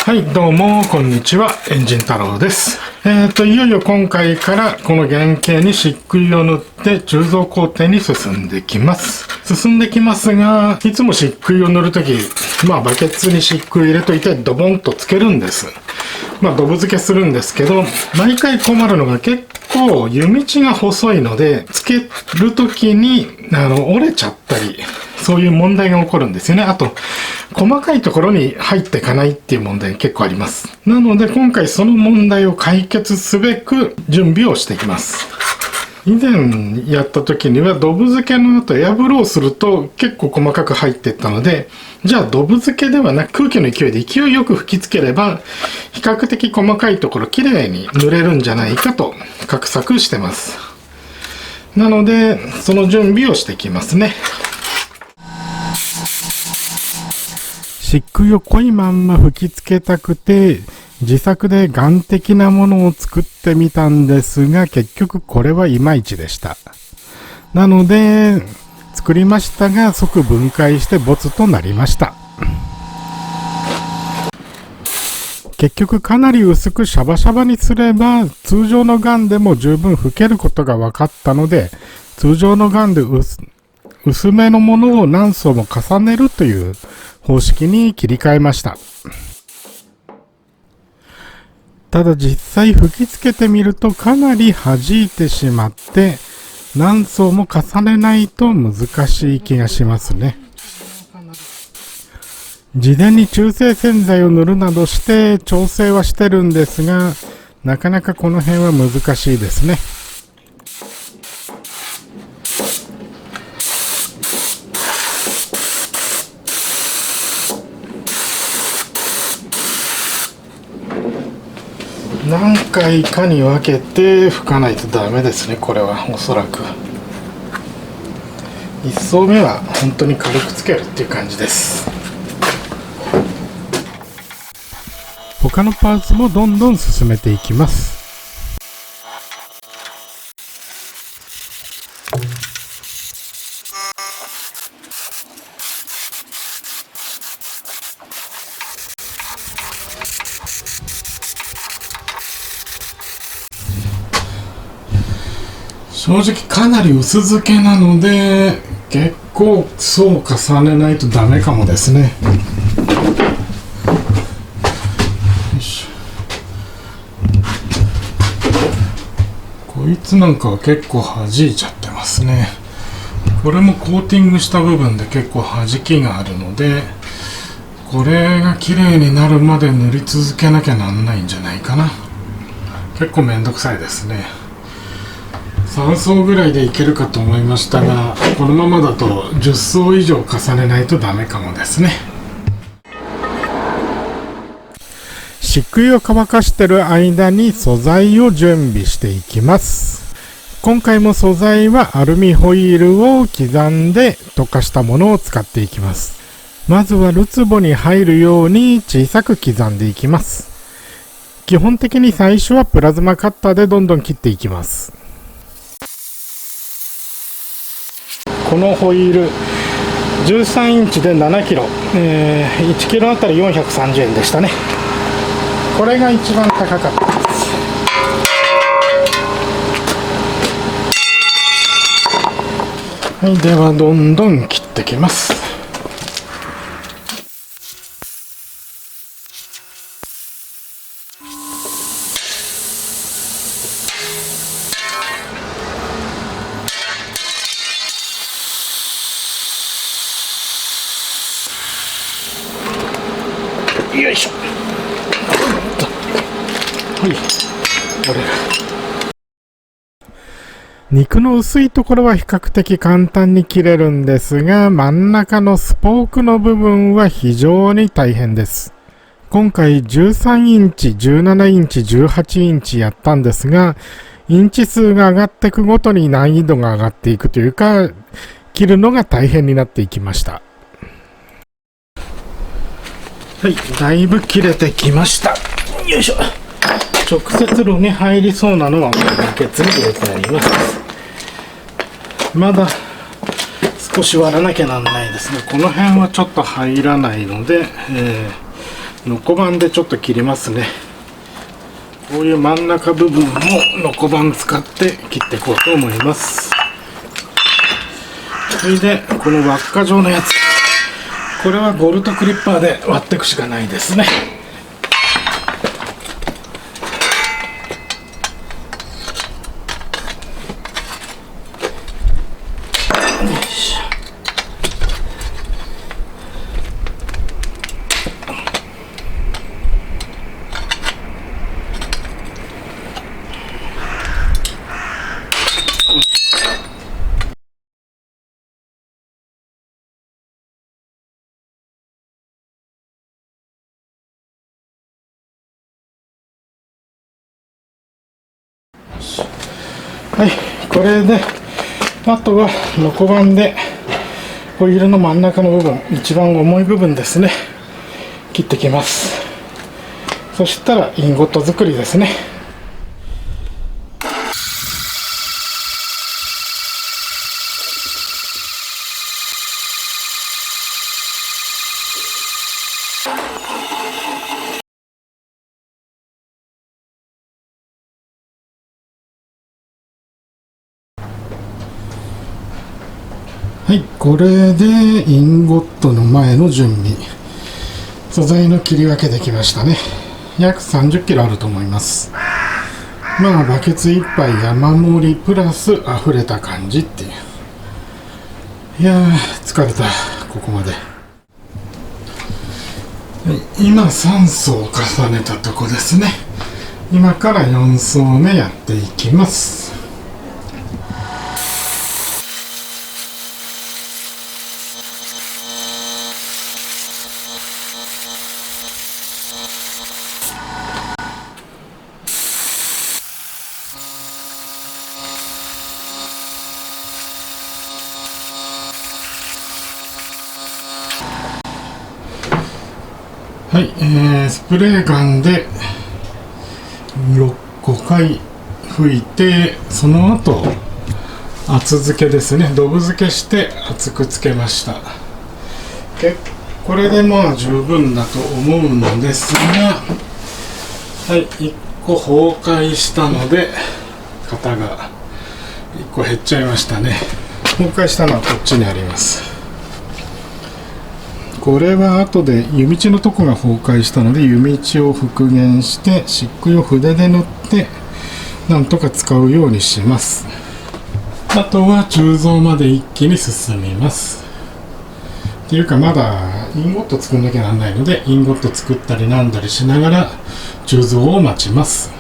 はい、どうも、こんにちは。エンジン太郎です。いよいよ今回からこの原型に漆喰を塗って鋳造工程に進んできます。が、いつも漆喰を塗るとき、バケツに漆喰入れといてドボンとつけるんです。ドブ漬けするんですけど、毎回困るのが結構湯道が細いので、つけるときに折れちゃったり、そういう問題が起こるんですよね。あと、細かいところに入っていかないっていう問題が結構あります。なので今回その問題を解決すべく準備をしていきます。以前やった時にはドブ漬けの後エアブローすると結構細かく入っていったので、じゃあドブ漬けではなく空気の勢いで勢いよく吹きつければ比較的細かいところきれいに塗れるんじゃないかと画策してます。なのでその準備をしていきますね。漆喰を濃いまんま吹きつけたくて自作で眼的なものを作ってみたんですが、結局これはいまいちでした。なので作りましたが即分解してボツとなりました。結局かなり薄くシャバシャバにすれば通常のガンでも十分吹けることが分かったので、通常のガンで薄めのものを何層も重ねるという方式に切り替えました。ただ実際吹きつけてみるとかなり弾いてしまって何層も重ねないと難しい気がしますね。事前に中性洗剤を塗るなどして調整はしてるんですが、なかなかこの辺は難しいですね。何回かに分けて拭かないとダメですね。これはおそらく1層目は本当に軽くつけるっていう感じです。他のパーツもどんどん進めていきます。正直かなり薄漬けなので結構層を重ねないとダメかもですね。こいつなんかは結構弾いちゃってますね。これもコーティングした部分で結構弾きがあるので、これが綺麗になるまで塗り続けなきゃなんないんじゃないかな。結構めんどくさいですね。3層ぐらいでいけるかと思いましたが、このままだと10層以上重ねないとダメかもですね。漆喰を乾かしてる間に素材を準備していきます。今回も素材はアルミホイールを刻んで溶かしたものを使っていきます。まずはるつぼに入るように小さく刻んでいきます。基本的に最初はプラズマカッターでどんどん切っていきます。このホイール13インチで7キロ、1キロあたり430円でしたね。これが一番高かったです。はい、ではどんどん切ってきます。よいしょ。はい、これ肉の薄いところは比較的簡単に切れるんですが、真ん中のスポークの部分は非常に大変です。今回13インチ、17インチ、18インチやったんですが、インチ数が上がっていくごとに難易度が上がっていくというか、切るのが大変になっていきました。はい、だいぶ切れてきました。よいしょ。直接炉に入りそうなのはバケツに入れてあります。まだ少し割らなきゃなんないですね。この辺はちょっと入らないので、ノコバンでちょっと切りますね。こういう真ん中部分もノコバン使って切っていこうと思います。それでこの輪っか状のやつ、これはボルトクリッパーで割っていくしかないですね。はい、これであとはノコバンでホイールの真ん中の部分、一番重い部分ですね、切ってきます。そしたらインゴット作りですね。はい、これでインゴットの前の準備、素材の切り分けできましたね。約30キロあると思います。まあバケツ1杯山盛りプラス溢れた感じっていう。いやー疲れた、ここまで。今3層重ねたとこですね。今から4層目やっていきます。はい、スプレーガンで5回吹いて、その後厚付けですね、ドブ付けして厚くつけました。これでまあ十分だと思うのですが、はい、1個崩壊したので型が1個減っちゃいましたね。崩壊したのはこっちにあります。これは後で湯道のとこが崩壊したので、湯道を復元して漆喰を筆で塗ってなんとか使うようにします。あとは鋳造まで一気に進みます。っていうかまだインゴット作んなきゃなんないので、インゴット作ったりなんだりしながら鋳造を待ちます。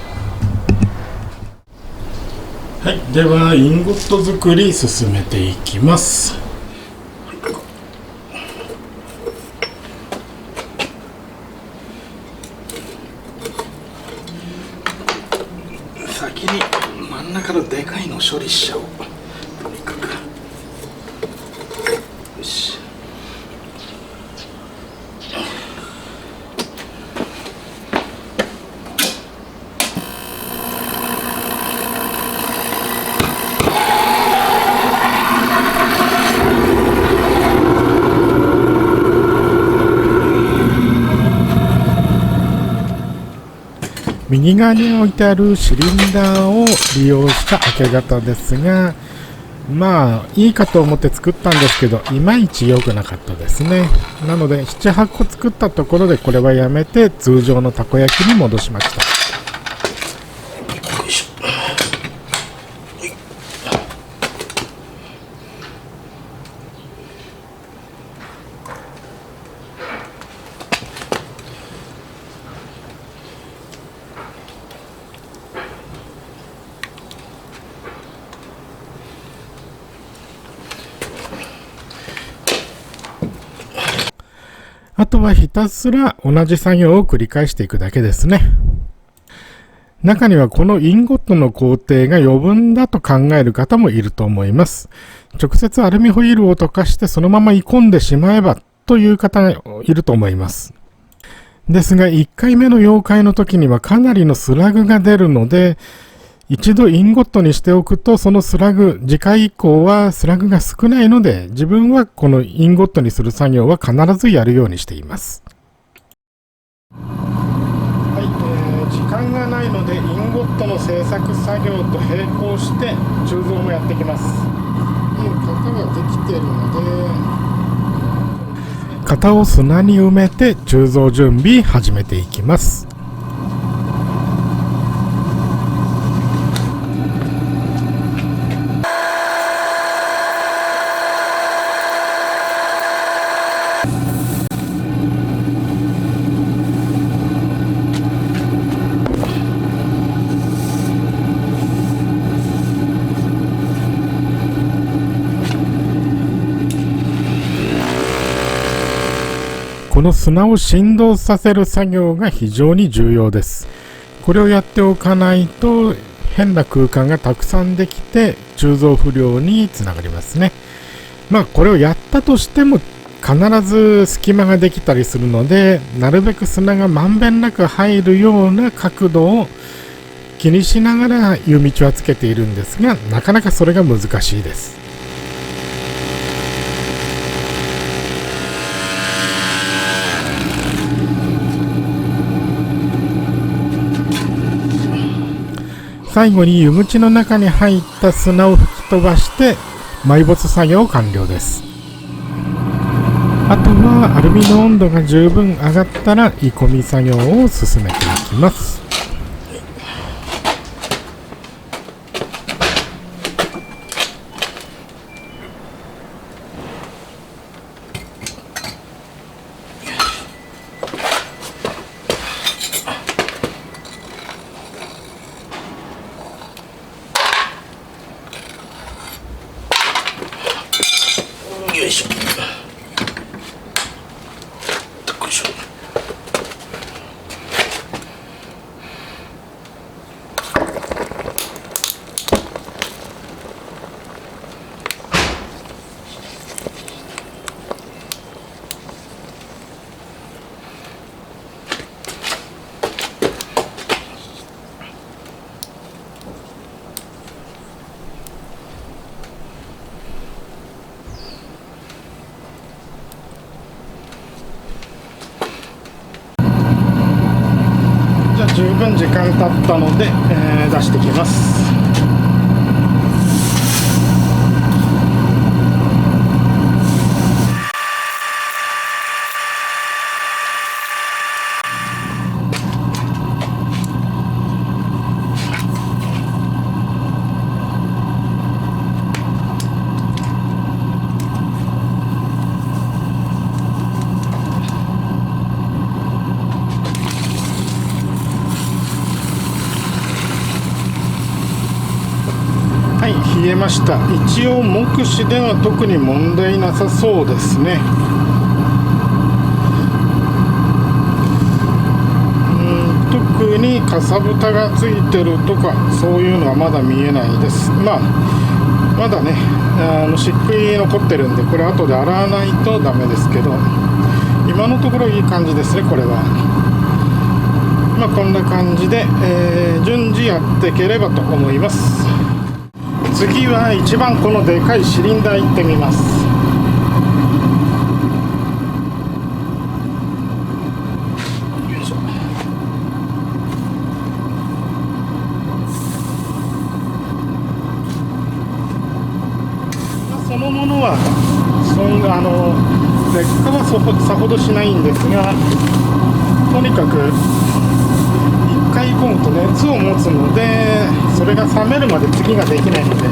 はい、ではインゴット作り進めていきます。先に真ん中のでかいのを処理しちゃおう。とにかくよし。右側に置いてあるシリンダーを利用した開け方ですが、まあいいかと思って作ったんですけど、いまいち良くなかったですね。なので 7,8 個作ったところでこれはやめて通常のたこ焼きに戻しました。あとはひたすら同じ作業を繰り返していくだけですね。中にはこのインゴットの工程が余分だと考える方もいると思います。直接アルミホイールを溶かしてそのまま鋳込んでしまえばという方がいると思います。ですが1回目の溶解の時にはかなりのスラグが出るので、一度インゴットにしておくと、そのスラグ、次回以降はスラグが少ないので、自分はこのインゴットにする作業は必ずやるようにしています。はい、時間がないのでインゴットの製作作業と並行して鋳造もやってきます。型ができているので型を砂に埋めて鋳造準備始めていきます。この砂を振動させる作業が非常に重要です。これをやっておかないと変な空間がたくさんできて鋳造不良につながりますね。これをやったとしても必ず隙間ができたりするので、なるべく砂がまんべんなく入るような角度を気にしながら湯道はつけているんですが、なかなかそれが難しいです。最後に湯口の中に入った砂を吹き飛ばして埋没作業完了です。あとはアルミの温度が十分上がったら鋳込み作業を進めていきます。よいしょ。十分時間経ったので、出してきます。冷えました。一応目視では特に問題なさそうですね。特にかさぶたがついてるとかそういうのはまだ見えないです。まだね漆喰残ってるんで、これ後で洗わないとダメですけど、今のところいい感じですね。これはこんな感じで、順次やっていければと思います。次は一番このでかいシリンダー行ってみます。よいしょ。そのものは劣化はさほどしないんですが、とにかく1回込むと熱を持つので、それが冷めるまで次ができないので、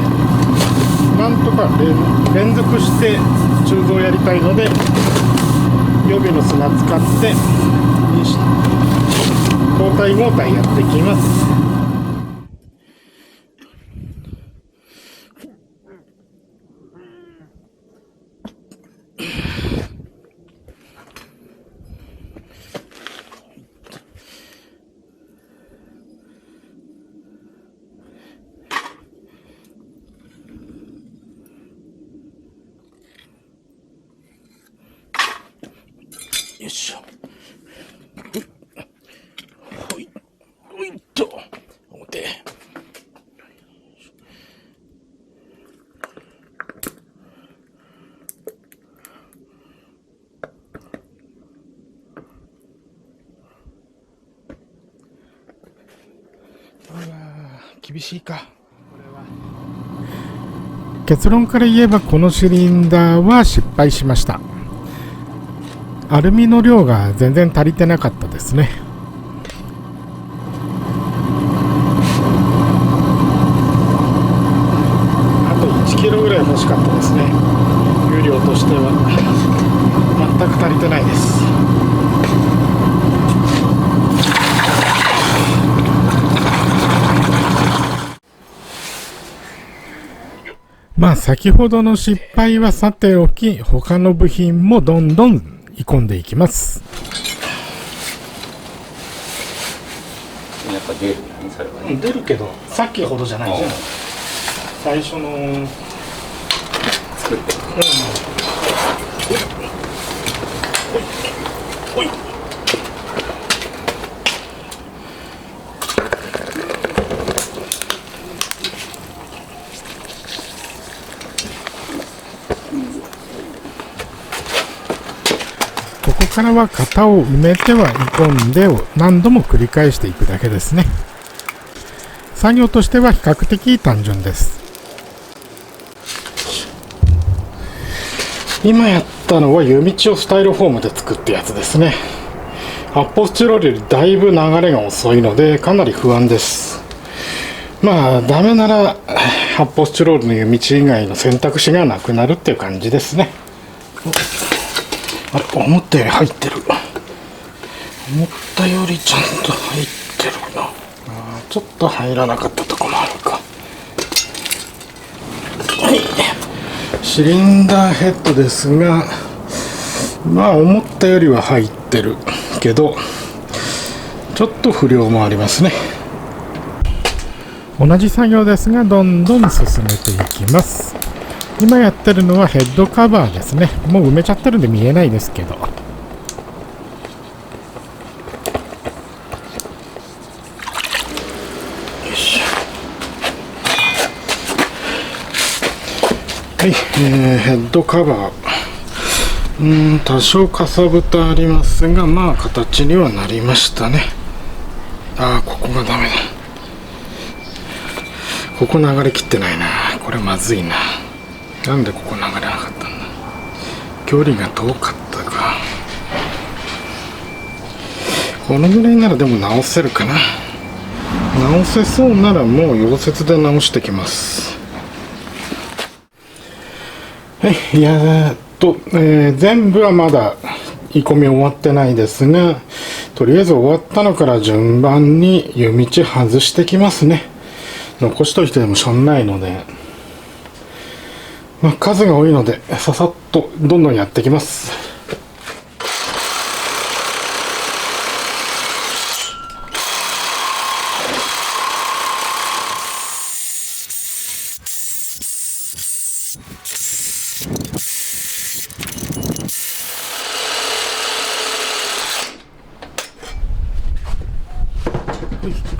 なんとか連続して鋳造やりたいので、予備の砂使って交代交代やっていきます。よいしょ。ほいっと表。厳しいか。結論から言えばこのシリンダーは失敗しました。アルミの量が全然足りてなかったですね。あと1キロぐらい欲しかったですね。重量としては全く足りてないです。まあ先ほどの失敗はさておき、他の部品もどんどん鋳込んでいきます。やっぱ出るね、それはね。出るけどさっきほどじゃないじゃん。最初の作ってる。おい。ここからは型を埋めては鋳込んでを何度も繰り返していくだけですね。作業としては比較的単純です。今やったのは湯道をスタイロフォームで作ったやつですね。発泡スチロールよりだいぶ流れが遅いのでかなり不安です。まあダメなら発泡スチロールの湯道以外の選択肢がなくなるっていう感じですね。あれ、思ったより入ってる。思ったよりちゃんと入ってるな。ちょっと入らなかったとこもあるか。はい、シリンダーヘッドですが、まあ思ったよりは入ってるけどちょっと不良もありますね。同じ作業ですがどんどん進めていきます。今やってるのはヘッドカバーですね。もう埋めちゃってるんで見えないですけど、よいしょ。はい、ヘッドカバー、多少かさぶたありますが、まあ形にはなりましたね。ここがダメだ。ここ流れきってないな。これまずいな。なんでここ流れなかったんだ。距離が遠かったか。このぐらいならでも直せるかな。直せそうならもう溶接で直してきます。はい、全部はまだ鋳込み終わってないですが、とりあえず終わったのから順番に湯道外してきますね。残しといてもしょうがないので、数が多いのでささっとどんどんやってきます。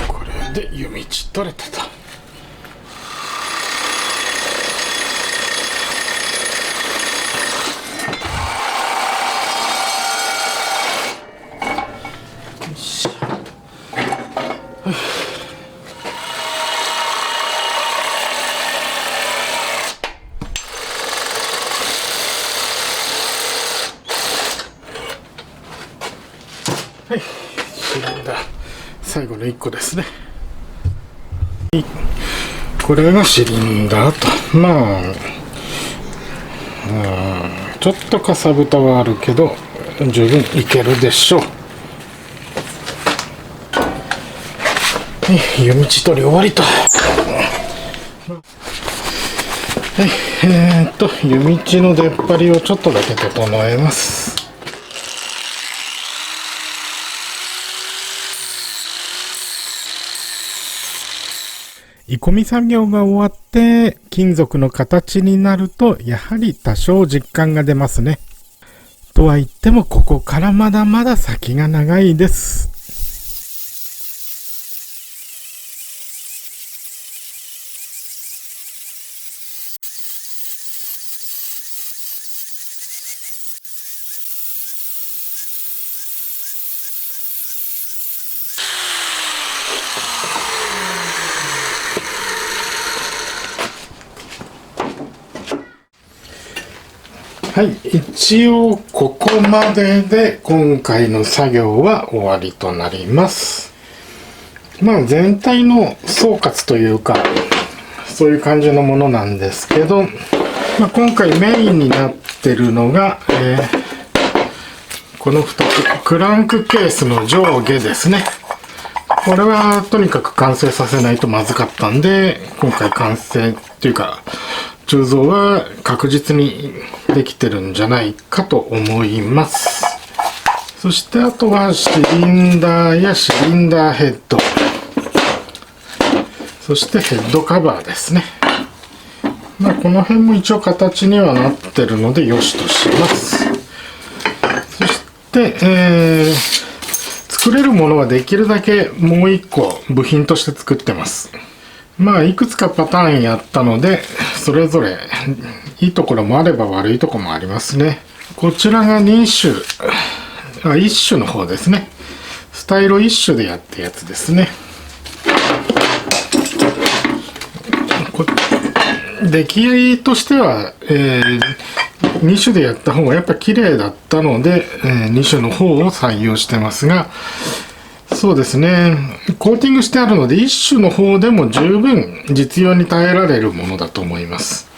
これで湯道取れたと。はい、シリンダー最後の1個ですね。これがシリンダーと、まあちょっとかさぶたはあるけど十分いけるでしょう。湯道取り終わりと。はい、湯道の出っ張りをちょっとだけ整えます。鋳込み作業が終わって金属の形になるとやはり多少実感が出ますね。とは言ってもここからまだまだ先が長いです。はい、一応ここまでで今回の作業は終わりとなります。まあ全体の総括というかそういう感じのものなんですけど、まあ、今回メインになってるのが、この2つクランクケースの上下ですね。これはとにかく完成させないとまずかったんで、今回完成っていうか鋳造は確実にできてるんじゃないかと思います。そしてあとはシリンダーやシリンダーヘッド、そしてヘッドカバーですね。まあこの辺も一応形にはなってるのでよしとします。そして、作れるものはできるだけもう一個部品として作ってます。まあいくつかパターンやったのでそれぞれいいところもあれば悪いところもありますね。こちらが1種の方ですね。スタイロ1種でやったやつですね。出来としては、2種でやった方がやっぱ綺麗だったので、2種の方を採用してますが、そうですね、コーティングしてあるので1種の方でも十分実用に耐えられるものだと思います。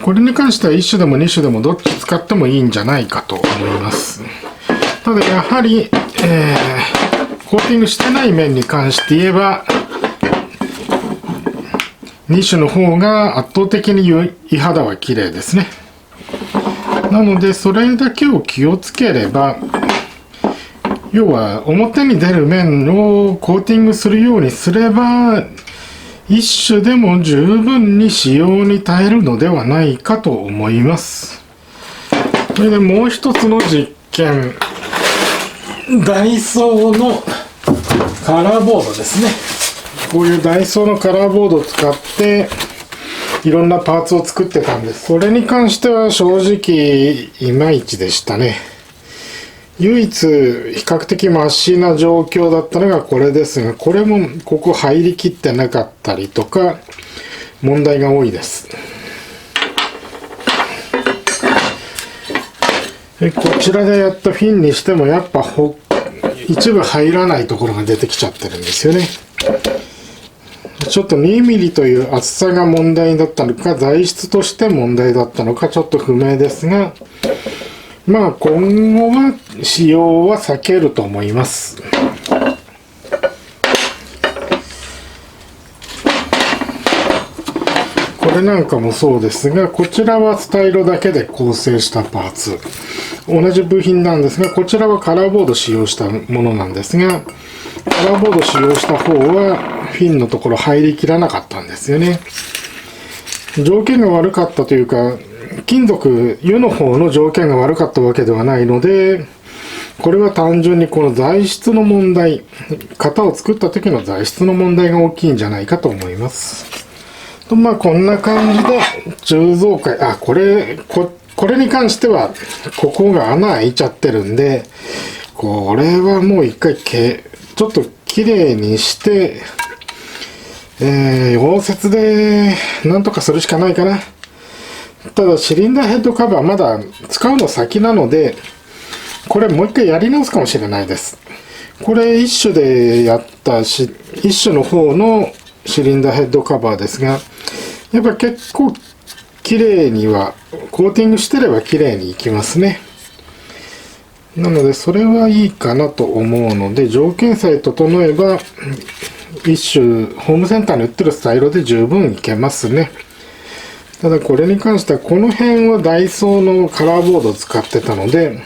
これに関しては1種でも2種でもどっち使ってもいいんじゃないかと思います。ただやはり、コーティングしてない面に関して言えば2種の方が圧倒的に胃肌は綺麗ですね。なのでそれだけを気をつければ、要は表に出る面をコーティングするようにすれば一種でも十分に使用に耐えるのではないかと思います。それでもう一つの実験、ダイソーのカラーボードですね。こういうダイソーのカラーボードを使っていろんなパーツを作ってたんです。それに関しては正直いまいちでしたね。唯一比較的マシな状況だったのがこれですが、これもここ入りきってなかったりとか問題が多いです。こちらでやったフィンにしてもやっぱ一部入らないところが出てきちゃってるんですよね。ちょっと2ミリという厚さが問題だったのか材質として問題だったのかちょっと不明ですが、まあ今後は使用は避けると思います。これなんかもそうですが、こちらはスタイロだけで構成したパーツ、同じ部品なんですが、こちらはカラーボード使用したものなんですが、カラーボード使用した方はフィンのところ入りきらなかったんですよね。条件が悪かったというか、金属油の方の条件が悪かったわけではないので、これは単純にこの材質の問題、型を作った時の材質の問題が大きいんじゃないかと思います。とまあこんな感じで鋳造界、これに関してはここが穴開いちゃってるんで、これはもう一回ちょっときれいにして、溶接でなんとかするしかないかな。ただシリンダーヘッドカバーまだ使うの先なので、これもう一回やり直すかもしれないです。これ一種でやった一種の方のシリンダーヘッドカバーですが、やっぱ結構綺麗にはコーティングしてれば綺麗にいきますね。なのでそれはいいかなと思うので、条件さえ整えば一種ホームセンターに売ってるスタイルで十分いけますね。ただこれに関してはこの辺はダイソーのカラーボードを使ってたので、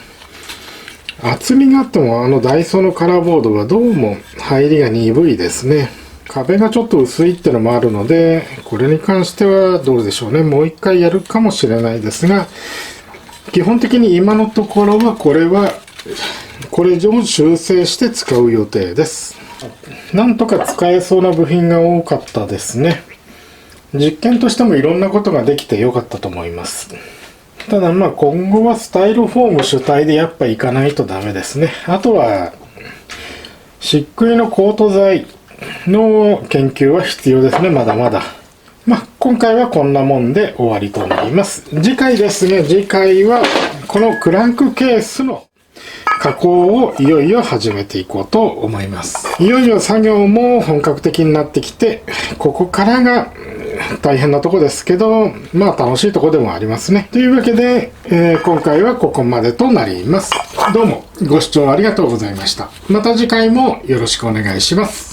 厚みがあってもダイソーのカラーボードはどうも入りが鈍いですね。壁がちょっと薄いってのもあるので、これに関してはどうでしょうね。もう一回やるかもしれないですが、基本的に今のところはこれ以上修正して使う予定です。なんとか使えそうな部品が多かったですね。実験としてもいろんなことができてよかったと思います。ただまあ今後はスタイロフォーム主体でやっぱいかないとダメですね。あとは漆喰のコート材の研究は必要ですね、まだまだ。今回はこんなもんで終わりとなります。次回ですね、次回はこのクランクケースの加工をいよいよ始めていこうと思います。いよいよ作業も本格的になってきて、ここからが大変なとこですけど、楽しいとこでもありますね。というわけで、今回はここまでとなります。どうもご視聴ありがとうございました。また次回もよろしくお願いします。